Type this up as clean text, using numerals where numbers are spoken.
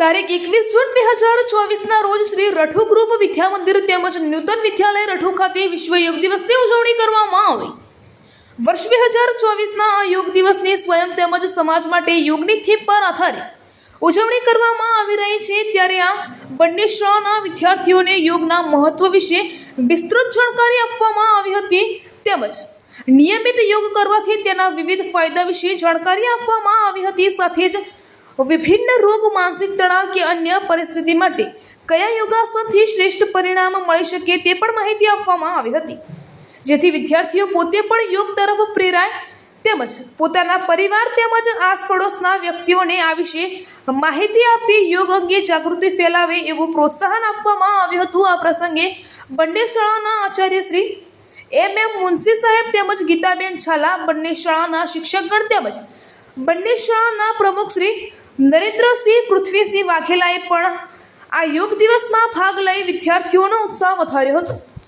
તારીખ 21 જૂન 2024ના રોજ શ્રી રઠુ ગ્રુપ વિદ્યા મંદિર તેમજ નૂતન વિદ્યાલય રઠુ ખાતે વિશ્વ યોગ દિવસની ઉજવણી કરવામાં આવી। વર્ષ 2024ના આ યોગ દિવસની સ્વયં તેમજ સમાજ માટે યોગની થીમ પર આધારિત ઉજવણી કરવામાં આવી રહી છે। ત્યારે આ બંને શાળાના વિદ્યાર્થીઓને યોગના મહત્વ વિશે વિસ્તૃત જાણકારી આપવામાં આવી હતી તેમજ નિયમિત યોગ કરવાથી તેના વિવિધ ફાયદા વિશે જાણકારી આપવામાં આવી હતી। સાથે જ વિભિન્ન રોગ, માનસિક તણાવ કે અન્ય પરિસ્થિતિ માટે કયા યોગાસનથી શ્રેષ્ઠ પરિણામ મળી શકે તે પણ માહિતી આપવામાં આવી હતી, જેથી વિદ્યાર્થીઓ પોતે પણ યોગ તરફ પ્રેરાય તેમજ પોતાના પરિવાર તેમજ આસપડોશના વ્યક્તિઓને આ વિશે માહિતી આપી યોગ અંગે જાગૃતિ ફેલાવે એવું પ્રોત્સાહન આપવામાં આવ્યું હતું। આ પ્રસંગે બંને શાળાના આચાર્ય શ્રી MM મુનશી સાહેબ તેમજ ગીતાબેન છાલા, બંને શાળાના શિક્ષકગણ તેમજ બંને શાળાના પ્રમુખ શ્રી નરેન્દ્રસિંહ પૃથ્વીસિંહ વાઘેલાએ પણ આ યોગ દિવસમાં ભાગ લઈ વિદ્યાર્થીઓનો ઉત્સાહ વધાર્યો હતો।